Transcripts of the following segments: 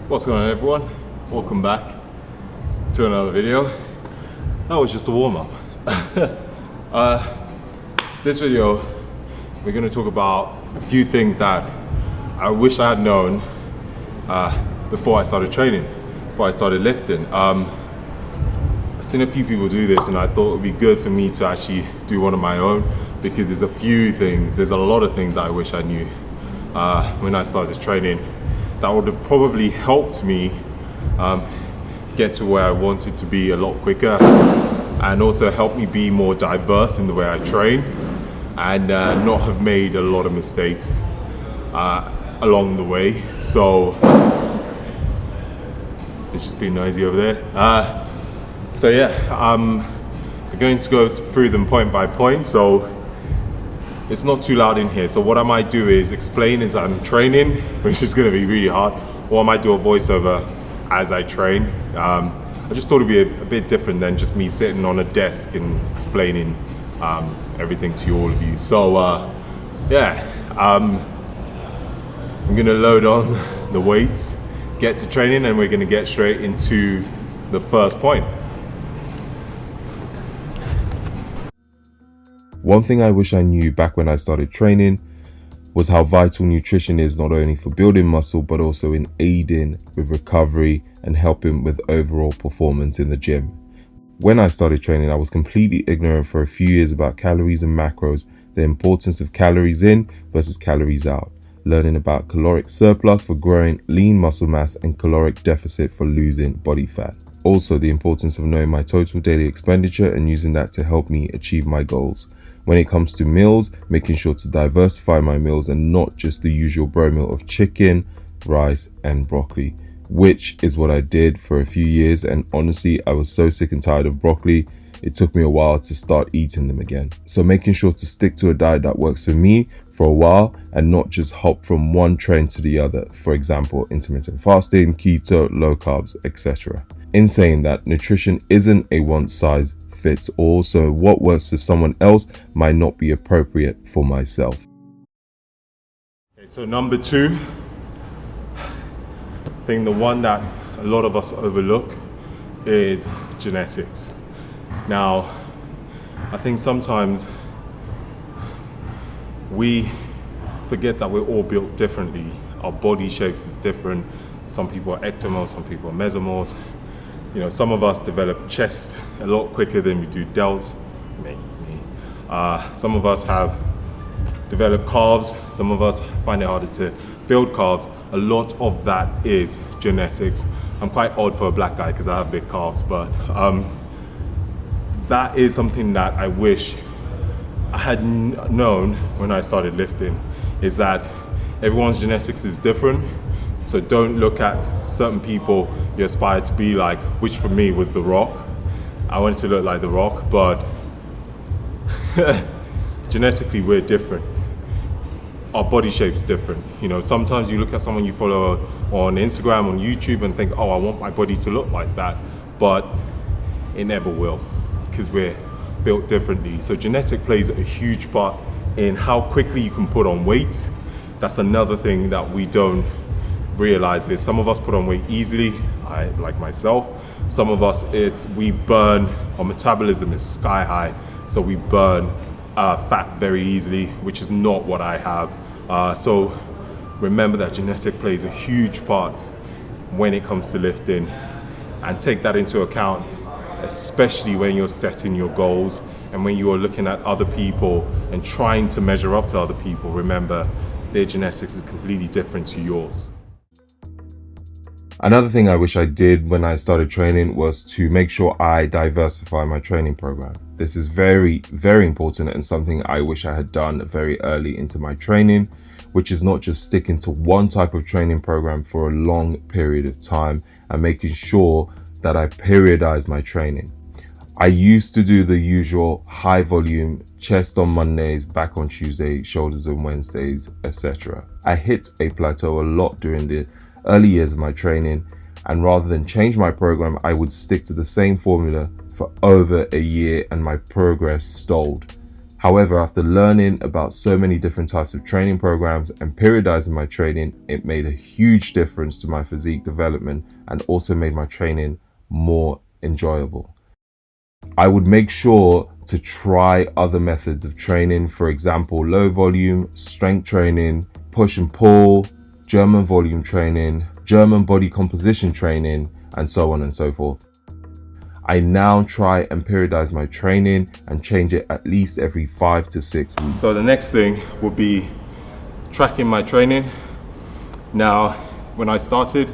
What's going on, everyone? Welcome back to another video. That was just a warm-up. This video, we're going to talk about a few things that I wish I had known before I started training, before I started lifting. I've seen a few people do this, and I thought it would be good for me to actually do one of my own, because there's a lot of things that I wish I knew when I started training that would have probably helped me get to where I wanted to be a lot quicker, and also helped me be more diverse in the way I train, and not have made a lot of mistakes along the way. So it's just been noisy over there. So yeah, we're going to go through them point by point, so it's not too loud in here. So what I might do is explain as I'm training, which is going to be really hard, or I might do a voiceover as I train. I just thought it'd be a bit different than just me sitting on a desk and explaining everything to all of you. So yeah, I'm gonna load on the weights, get to training, and we're gonna get straight into the first point. One thing I wish I knew back when I started training was how vital nutrition is, not only for building muscle, but also in aiding with recovery and helping with overall performance in the gym. When I started training, I was completely ignorant for a few years about calories and macros, the importance of calories in versus calories out, learning about caloric surplus for growing lean muscle mass and caloric deficit for losing body fat. Also, the importance of knowing my total daily expenditure and using that to help me achieve my goals. When it comes to meals, making sure to diversify my meals and not just the usual bro meal of chicken, rice, and broccoli, which is what I did for a few years. And honestly, I was so sick and tired of broccoli, it took me a while to start eating them again. So making sure to stick to a diet that works for me for a while and not just hop from one trend to the other. For example, intermittent fasting, keto, low carbs, etc. In saying that, nutrition isn't a one size fits all, so what works for someone else might not be appropriate for myself. Okay, so number two, I think the one that a lot of us overlook is genetics. Now, I think sometimes we forget that we're all built differently. Our body shapes is different. Some people are ectomorphs, some people are mesomorphs. You know, some of us develop chest a lot quicker than we do delts. Me. Some of us have developed calves. Some of us find it harder to build calves. A lot of that is genetics. I'm quite odd for a black guy because I have big calves, but that is something that I wish I had known when I started lifting, is that everyone's genetics is different. So don't look at certain people you aspire to be like, which for me was The Rock. I wanted to look like The Rock, but genetically we're different. Our body shape's different. You know, sometimes you look at someone you follow on Instagram, on YouTube, and think, oh, I want my body to look like that, but it never will, because we're built differently. So genetic plays a huge part in how quickly you can put on weight. That's another thing that we don't realize is some of us put on weight easily, like myself. Some of us, we burn, our metabolism is sky high, so we burn fat very easily, which is not what I have. So remember that genetic plays a huge part when it comes to lifting, and take that into account, especially when you're setting your goals and when you are looking at other people and trying to measure up to other people. Remember, their genetics is completely different to yours. Another thing I wish I did when I started training was to make sure I diversify my training program. This is very, very important, and something I wish I had done very early into my training, which is not just sticking to one type of training program for a long period of time and making sure that I periodize my training. I used to do the usual high volume, chest on Mondays, back on Tuesday, shoulders on Wednesdays, etc. I hit a plateau a lot during the early years of my training, and rather than change my program, I would stick to the same formula for over a year and my progress stalled. However, after learning about so many different types of training programs and periodizing my training, it made a huge difference to my physique development and also made my training more enjoyable. I would make sure to try other methods of training, for example, low volume, strength training, push and pull, German volume training, German body composition training, and so on and so forth. I now try and periodize my training and change it at least every 5 to 6 weeks. So the next thing would be tracking my training. Now, when I started,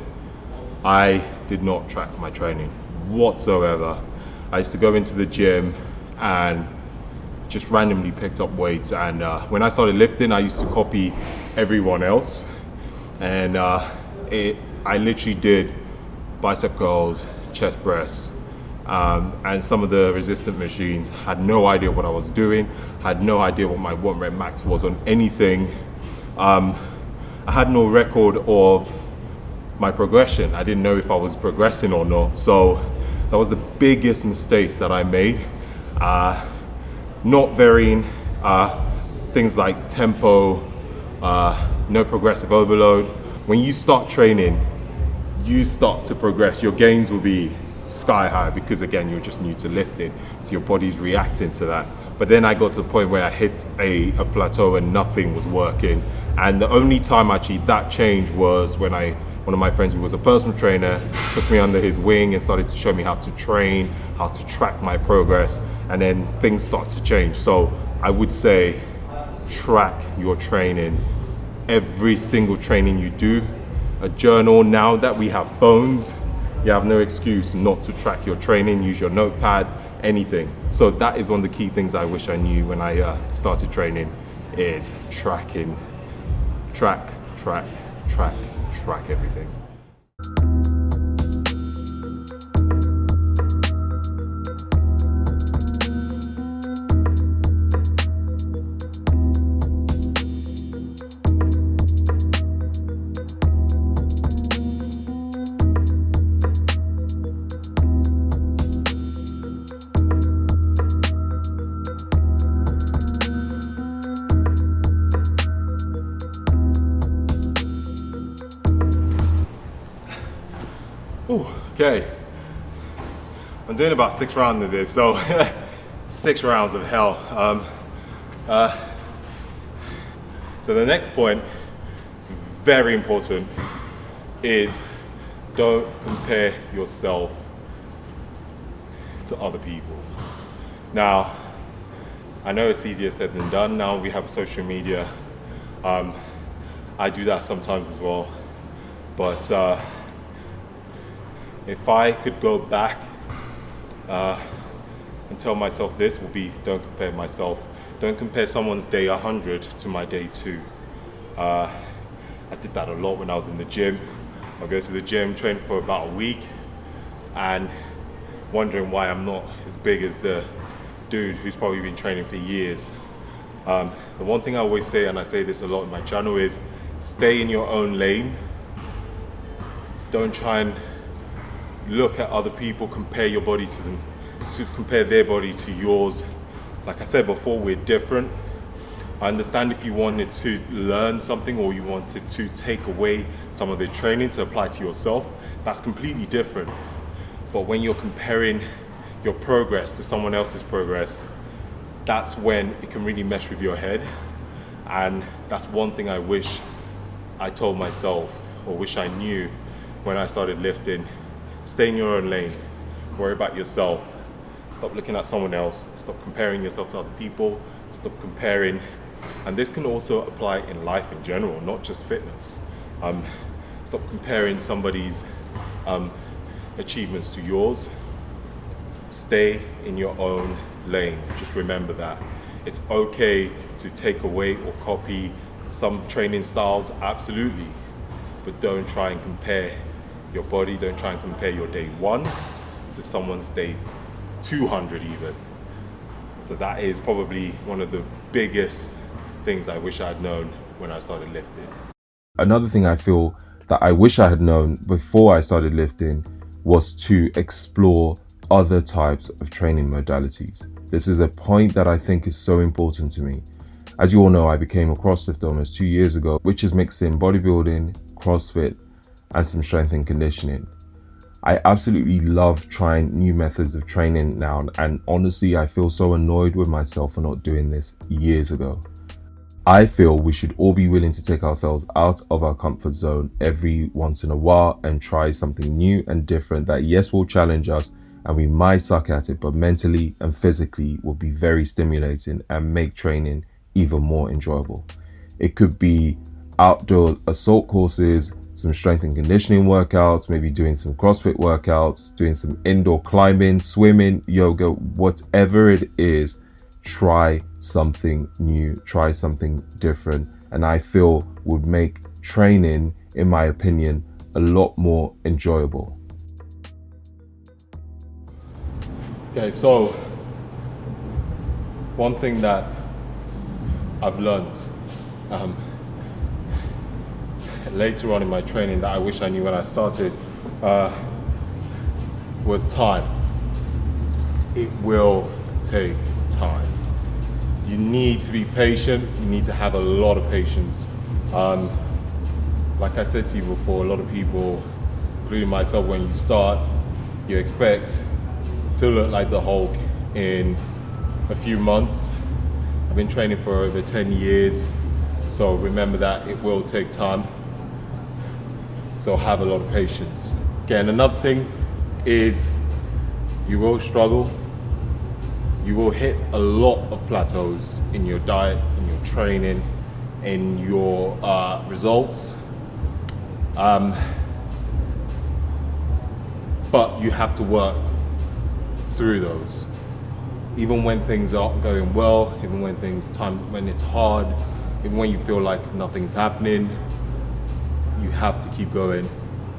I did not track my training whatsoever. I used to go into the gym and just randomly picked up weights. And when I started lifting, I used to copy everyone else. And I literally did bicep curls, chest press, and some of the resistant machines. Had no idea what I was doing, had no idea what my 1 rep max was on anything. I had no record of my progression. I didn't know if I was progressing or not. So that was the biggest mistake that I made. Not varying things like tempo, no progressive overload. When you start training, you start to progress. Your gains will be sky high because again, you're just new to lifting, so your body's reacting to that. But then I got to the point where I hit a plateau and nothing was working. And the only time actually that changed was when one of my friends who was a personal trainer took me under his wing and started to show me how to train, how to track my progress, and then things start to change. So I would say track your training. Every single training you do, a journal. Now that we have phones, you have no excuse not to track your training. Use your notepad, anything. So that is one of the key things I wish I knew when I started training, is tracking. Track everything. Okay, I'm doing about 6 rounds of this, so 6 rounds of hell. So the next point, it's very important, is don't compare yourself to other people. Now, I know it's easier said than done. Now we have social media. I do that sometimes as well, but if I could go back and tell myself this, would be don't compare myself. Don't compare someone's day 100 to my day 2. I did that a lot when I was in the gym. I'll go to the gym, train for about a week, and wondering why I'm not as big as the dude who's probably been training for years. The one thing I always say, and I say this a lot in my channel, is stay in your own lane. Don't try and look at other people, compare your body to them, to compare their body to yours. Like I said before, we're different. I understand if you wanted to learn something or you wanted to take away some of the training to apply to yourself, that's completely different. But when you're comparing your progress to someone else's progress, that's when it can really mess with your head. And that's one thing I wish I told myself, or wish I knew when I started lifting. Stay in your own lane, worry about yourself, stop looking at someone else, stop comparing yourself to other people, stop comparing. And this can also apply in life in general, not just fitness. Stop comparing somebody's achievements to yours. Stay in your own lane. Just remember that. It's okay to take away or copy some training styles, absolutely, but don't try and compare your body, don't try and compare your day 1 to someone's day 200 even. So that is probably one of the biggest things I wish I had known when I started lifting. Another thing I feel that I wish I had known before I started lifting was to explore other types of training modalities. This is a point that I think is so important to me. As you all know, I became a CrossFitter almost 2 years ago, which is mixing bodybuilding, CrossFit, and some strength and conditioning. I absolutely love trying new methods of training now, and honestly, I feel so annoyed with myself for not doing this years ago. I feel we should all be willing to take ourselves out of our comfort zone every once in a while and try something new and different that, yes, will challenge us and we might suck at it, but mentally and physically will be very stimulating and make training even more enjoyable. It could be outdoor assault courses, some strength and conditioning workouts, maybe doing some CrossFit workouts, doing some indoor climbing, swimming, yoga, whatever it is. Try something new, try something different, and I feel would make training, in my opinion, a lot more enjoyable. Okay, so one thing that I've learned later on in my training that I wish I knew when I started was time. It will take time. You need to be patient. You need to have a lot of patience. Like I said to you before, a lot of people, including myself, when you start, you expect to look like the Hulk in a few months. I've been training for over 10 years, so remember that it will take time. So have a lot of patience. Again, another thing is you will struggle. You will hit a lot of plateaus in your diet, in your training, in your results. But you have to work through those. Even when things aren't going well, even when when it's hard, even when you feel like nothing's happening, you have to keep going.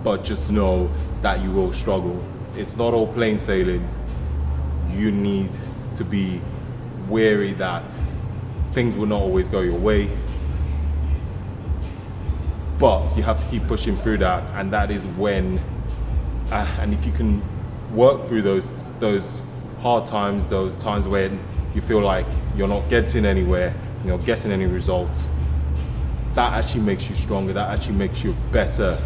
But just know that you will struggle. It's not all plain sailing. You need to be wary that things will not always go your way, but you have to keep pushing through that, and that is when and if you can work through those hard times, those times when you feel like you're not getting anywhere, you're not getting any results, that actually makes you stronger, that actually makes you better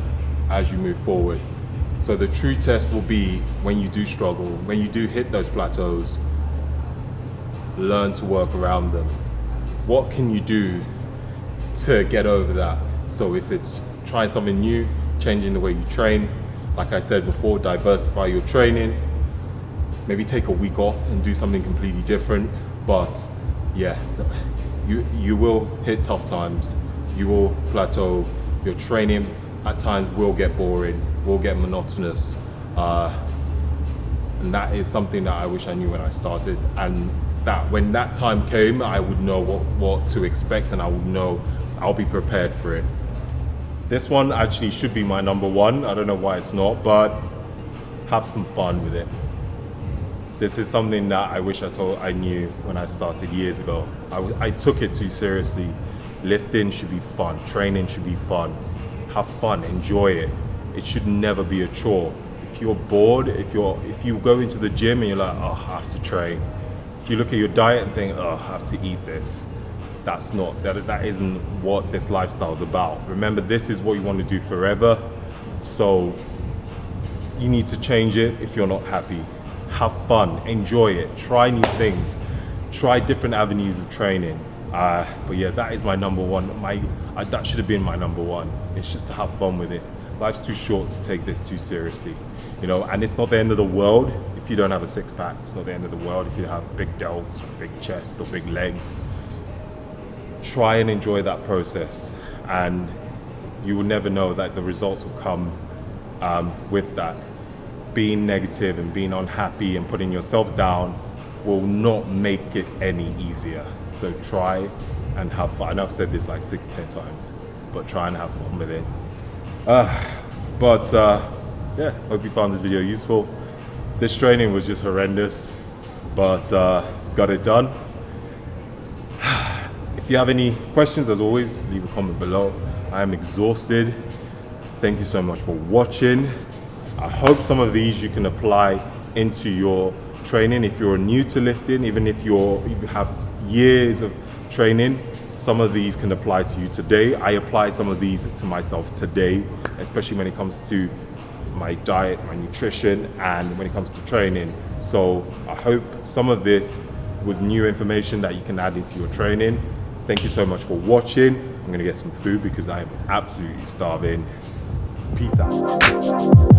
as you move forward. So the true test will be when you do struggle, when you do hit those plateaus. Learn to work around them. What can you do to get over that? So if it's trying something new, changing the way you train, like I said before, diversify your training, maybe take a week off and do something completely different. But yeah, you will hit tough times, you will plateau, your training at times will get boring, will get monotonous, and that is something that I wish I knew when I started, and that when that time came, I would know what to expect, and I would know I'll be prepared for it. This one actually should be my number one. I don't know why it's not, but have some fun with it. This is something that I wish I knew when I started years ago. I took it too seriously. Lifting should be fun. Training should be fun. Have fun. Enjoy it. It should never be a chore. If you're bored, if you go into the gym and you're like, oh, I have to train. If you look at your diet and think, oh, I have to eat this, that isn't what this lifestyle is about. Remember, this is what you want to do forever. So you need to change it if you're not happy. Have fun, enjoy it, try new things, try different avenues of training. But yeah, that is my number one. That should have been my number one. It's just to have fun with it. Life's too short to take this too seriously, and it's not the end of the world if you don't have a six-pack. It's not the end of the world if you have big delts, or big chest, or big legs. Try and enjoy that process, and you will never know that the results will come with that. Being negative and being unhappy and putting yourself down will not make it any easier. So try and have fun. I know I've said this like 6-10 times, but try and have fun with it. Yeah, hope you found this video useful. This training was just horrendous, but got it done. If you have any questions, as always, leave a comment below. I am exhausted. Thank you so much for watching. I hope some of these you can apply into your training. If you're new to lifting, even if you have years of training, some of these can apply to you today. I apply some of these to myself today, especially when it comes to my diet, my nutrition, and when it comes to training. So I hope some of this was new information that you can add into your training. Thank you so much for watching. I'm gonna get some food because I am absolutely starving. Peace out.